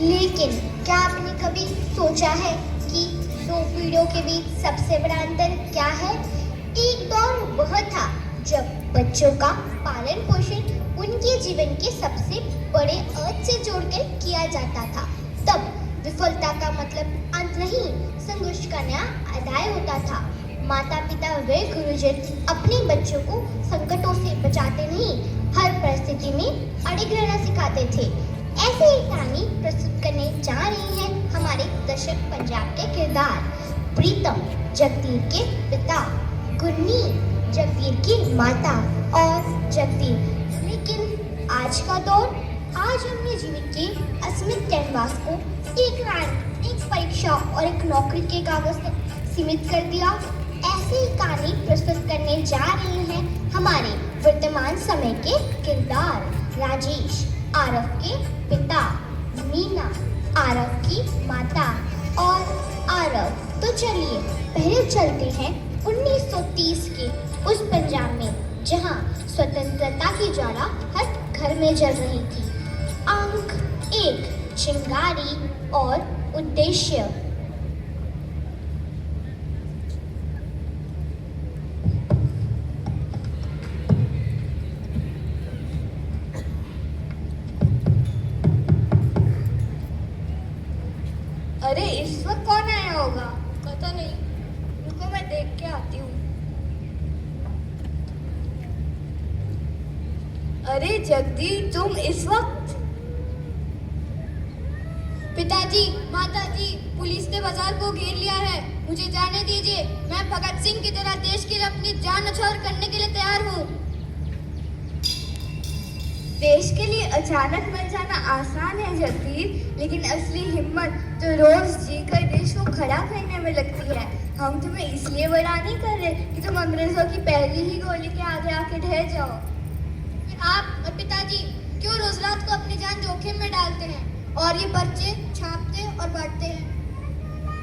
लेकिन क्या आपने कभी सोचा है कि दो पीढ़ियों के बीच सबसे बड़ा अंतर क्या है? एक दौर वह था जब बच्चों का पालन पोषण उनके जीवन के सबसे बड़े अर्थ से जोड़कर किया जाता था। तब विफलता का मतलब अंत नहीं, संघर्ष का नया अध्याय होता था। माता पिता व गुरुजन अपने बच्चों को संकटों से बचाते नहीं, हर परिस्थिति में अड़िग रहना सिखाते थे। ऐसे ही कहानी प्रस्तुत करने जा रही है हमारे दर्शक पंजाब के किरदार प्रीतम जगदीर के पिता, गुन्नी जगदीर की माता और जगदीर। लेकिन आज का दौर, आज हमने जीवन के अस्मित कैनवास को एक रैंक, एक परीक्षा और एक नौकरी के कागज तक सीमित कर दिया। ऐसी ही कहानी प्रस्तुत करने जा रहे हैं हमारे वर्तमान समय के किरदार राजेश, आरव के पिता, मीना, आरव की माता और आरव। तो चलिए पहले चलते हैं 1930 के उस पंजाब में जहां स्वतंत्रता की ज्वाला हर घर में जल रही थी। अंक 1, चिंगारी और उद्देश्य। अरे इस वक्त कौन आया होगा? पता नहीं, रुको मैं देख के आती हूँ। अरे जगदीश, तुम इस वक्त? पिताजी, माताजी, पुलिस ने बाजार को घेर लिया है, मुझे जाने दीजिए। मैं भगत सिंह की तरह देश के लिए अपनी जान न्यौछावर करने के लिए तैयार हूँ। देश के लिए अचानक मर जाना आसान है जगदीश, लेकिन असली हिम्मत तो रोज जीकर देश को खड़ा करने में लगती है। हम तुम्हें इसलिए बड़ा नहीं कर रहे कि तुम अंग्रेजों की पहली ही गोली के आगे आके ढह जाओ। फिर आप और पिताजी क्यों रोज रात को अपनी जान जोखिम में डालते हैं और ये पर्चे छापते और बांटते हैं?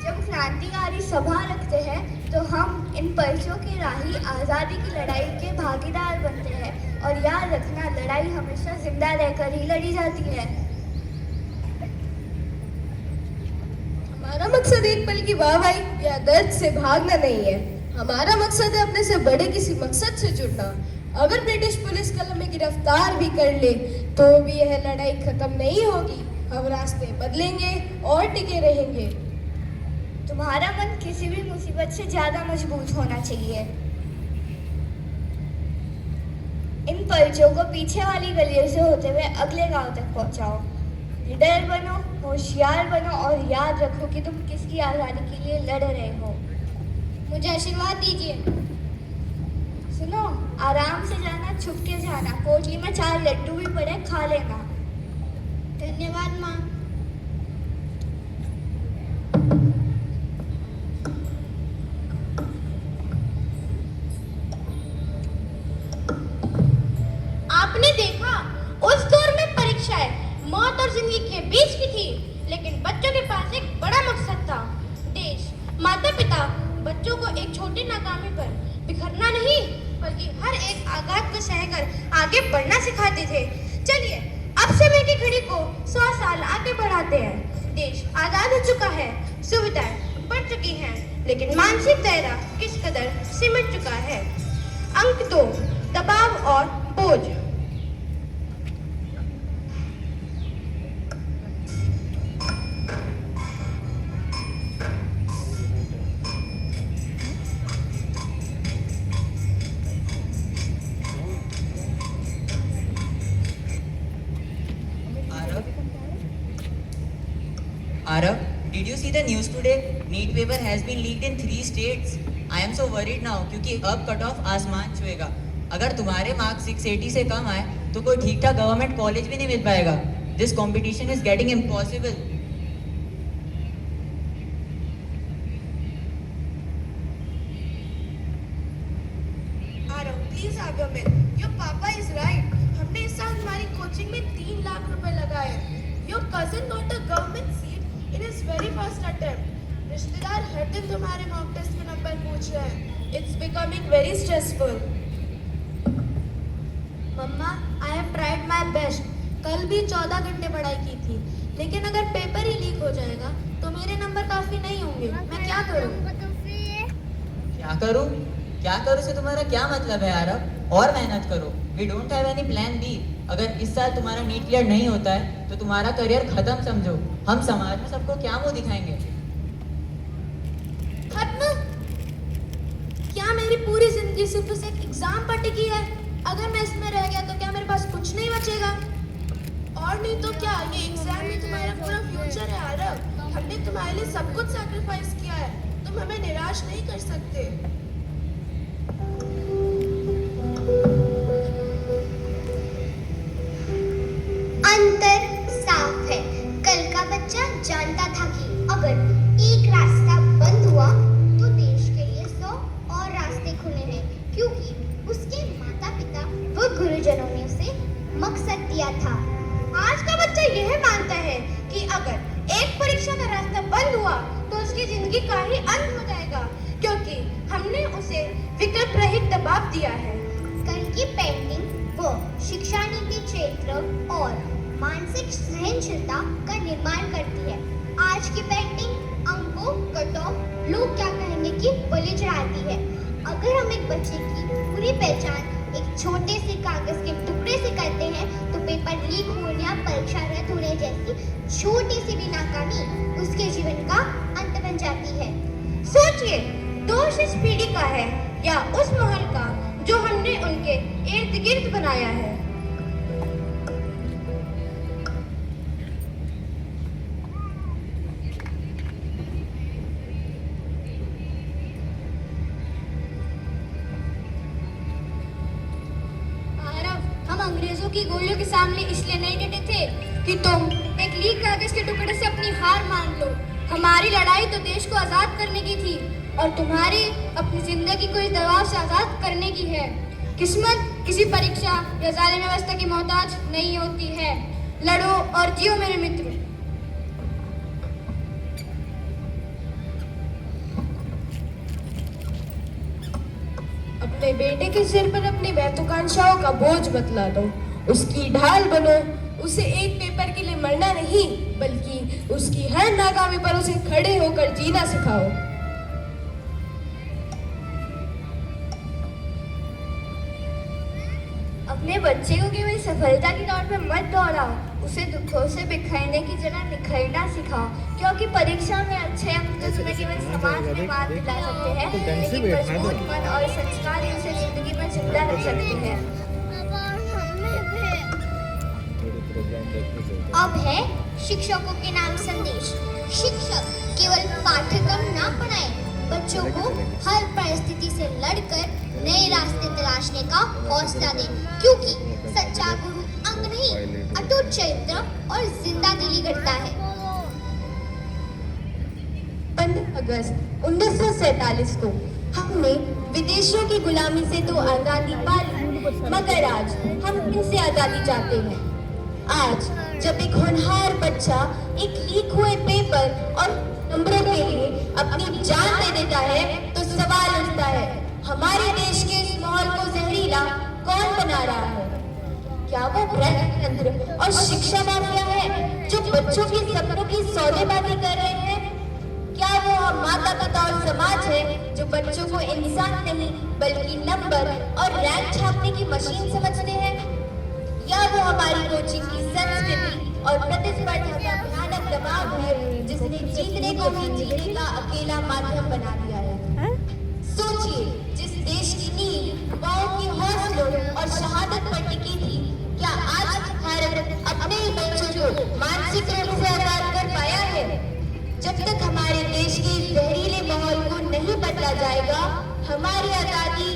जब क्रांतिकारी सभा रखते हैं तो हम इन पर्चों के राही आज़ादी की लड़ाई के भागीदार बनते हैं। और याद रखना, लड़ाई हमेशा जिंदा रहकर ही लड़ी जाती है। हमारा मकसद एक पल की वाहवाही या दर्द से भागना नहीं है। हमारा मकसद है अपने से बड़े किसी मकसद से जुड़ना। अगर ब्रिटिश पुलिस कल हमें गिरफ्तार भी कर ले तो भी यह लड़ाई खत्म नहीं होगी। हम रास्ते बदलेंगे और टिके रहेंगे। तुम्हारा मन किसी भी मुसीबत से ज्यादा मजबूत होना चाहिए। इन पर्चों को पीछे वाली गलियों से होते हुए अगले गांव तक पहुंचाओ। निडर बनो, होशियार बनो और याद रखो कि तुम किसकी आज़ादी के लिए लड़ रहे हो। मुझे आशीर्वाद दीजिए। सुनो, आराम से जाना, छुप के जाना। कोठरी में 4 लड्डू भी पड़े, खा लेना। धन्यवाद माँ। आपने देखा, उस दौर में परीक्षाएं मौत और जिंदगी के बीच की थी, लेकिन बच्चों के पास एक बड़ा मकसद था। देश, माता पिता बच्चों को एक छोटी नाकामी पर बिखरना नहीं, बल्कि हर एक आघात को सहकर आगे बढ़ना सिखाते थे। चलिए अब समय की घड़ी को 100 साल आगे बढ़ाते हैं। देश आजाद हो चुका है, सुविधाएं बढ़ चुकी हैं, लेकिन मानसिक दायरा किस कदर सिमट चुका है। अंक 2, दबाव और बोझ। Arav, did you see the news today? NEET paper has been leaked in 3 states. I am so worried now क्योंकि अब कट ऑफ आसमान छुएगा। अगर तुम्हारे मार्क्स 680 से कम आए तो कोई ठीक ठाक गवर्नमेंट कॉलेज भी नहीं मिल पाएगा। This competition is getting impossible. Arav, please have your milk. Your papa is right. हमने इस साल हमारी कोचिंग में 3 लाख रुपए लगाए। Your cousin got a government seat in his very first attempt. रिश्तेदार हर दिन तुम्हारे मॉक टेस्ट के नंबर पूछ रहे हैं। It's becoming very stressful. Mamma, I have tried my best. कल भी 14 घंटे पढ़ाई की थी, लेकिन अगर पेपर हो जाएगा तो मेरे नंबर काफी नहीं होंगे। मैं क्या करूं? क्या करूं से तुम्हारा क्या मतलब है आरव? और मेहनत करो। We don't have any plan B. अगर इस साल तुम्हारा नीट क्लियर नहीं होता है तो तुम्हारा करियर खत्म समझो। हम समाज में सबको क्या मुंह दिखाएंगे? खत्म? क्या मेरी पूरी जिंदगी सिर्फ इस एक एग्जाम पर टिकी है? अगर मैं इसमें रह गया तो क्या मेरे पास कुछ नहीं बचेगा? और नहीं तो क्या ये एग्जाम में तुम्हारा पूरा फ्यूचर है आरव। हमने तुम्हारे लिए सब कुछ सैक्रिफाइस किया है। तुम हमें निराश नहीं कर सकते। अंतर साफ है। कल का बच्चा जानता था कि अगर एक रास्ता बंद हुआ तो देश के लिए 100 और रास्ते खुले हैं, क्योंकि उसके माता पिता व गुरुजनों ने उसे मकसद दिया था। आज का बच्चा यह मानता है कि अगर एक परीक्षा का रास्ता बंद हुआ तो उसकी जिंदगी का ही अंत हो जाएगा, क्योंकि हमने उसे विकल्प रहित दबाव दिया है। कल की पेंटिंग वो शिक्षा नीति क्षेत्र और मानसिक सहनशीलता का निर्माण करती है। आज की पेंटिंग अंकों, कट ऑफ, लोग क्या कहेंगे की बलि चढ़ाती है। अगर हम एक बच्चे की पूरी पहचान एक छोटे से कागज के टुकड़े से करते हैं तो पेपर लीक होने या परीक्षा रद्द होने जैसी छोटी सी भी नाकामी उसके जीवन का अंत बन जाती है। सोचिए, दोष इस पीढ़ी का है या उस माहौल का जो हमने उनके इर्द गिर्द बनाया है। हम अंग्रेजों की गोलियों के सामने इसलिए नहीं डटे थे कि तुम एक लीक कागज के टुकड़े से अपनी हार मान लो। हमारी लड़ाई तो देश को आजाद करने की थी और तुम्हारी अपनी जिंदगी को इस दबाव से आजाद करने की है। किस्मत किसी परीक्षा या जालिम व्यवस्था की मोहताज नहीं होती है। लड़ो और जियो मेरे मित्र। अपने बेटे के सिर पर अपनी महत्वाकांक्षाओं का बोझ बतला दो, उसकी ढाल बनो। उसे एक पेपर के लिए मरना नहीं, बल्कि उसकी हर नाकामी पर उसे खड़े होकर जीना सिखाओ। अपने बच्चे को केवल सफलता की दौड़ में मत दौड़ाओ, उसे दुखों से बिखरने की जगह निखरना सिखाओ, क्योंकि परीक्षा में अच्छे अंक तो तुम्हें केवल समाज में मात दिला सकते हैं, लेकिन मजबूत मन और संस्कार ही उसे जिंदगी में जिंदा रख सकते हैं। अब है शिक्षकों के नाम संदेश। शिक्षक केवल पाठ्यक्रम ना पढ़ाएं, बच्चों को हर परिस्थिति से लड़कर नए रास्ते तलाशने का हौसला दें, क्योंकि सच्चा गुरु अंग नहीं, अटूट चरित्र और जिंदा दिली करता है। 15 अगस्त 1947 को हमने विदेशियों की गुलामी से तो आजादी पा ली, मगर आज हम इनसे आजादी चाहते हैं। आज जब एक होनहार बच्चा एक लीक हुए पेपर और नंबरों के लिए अपनी जान दे देता है तो सवाल उठता है, हमारे देश के इस माहौल को जहरीला कौन बना रहा है? क्या वो प्रजातंत्र और शिक्षा माफिया है जो बच्चों के सपनों की सौदेबाजी कर रहे हैं? क्या वो हम माता पिता और समाज है जो बच्चों को इंसान नहीं बल्कि नंबर और रैंक छापने की मशीन समझते हैं? या वो हमारी कोचिंग की संस्कृति और प्रतिस्पर्धा का भयानक दबाव है जिसने जीतने को भी जीने का अकेला माध्यम बना दिया है? सोचिए, जिस देश की नींव युवाओं के हौसलों और शहादत पर टिकी थी, क्या आज भारत अपने ही बच्चों को मानसिक रूप से आजाद कर पाया है? जब तक हमारे देश के जहरीले माहौल को नहीं बदला जाएगा, हमारी आजादी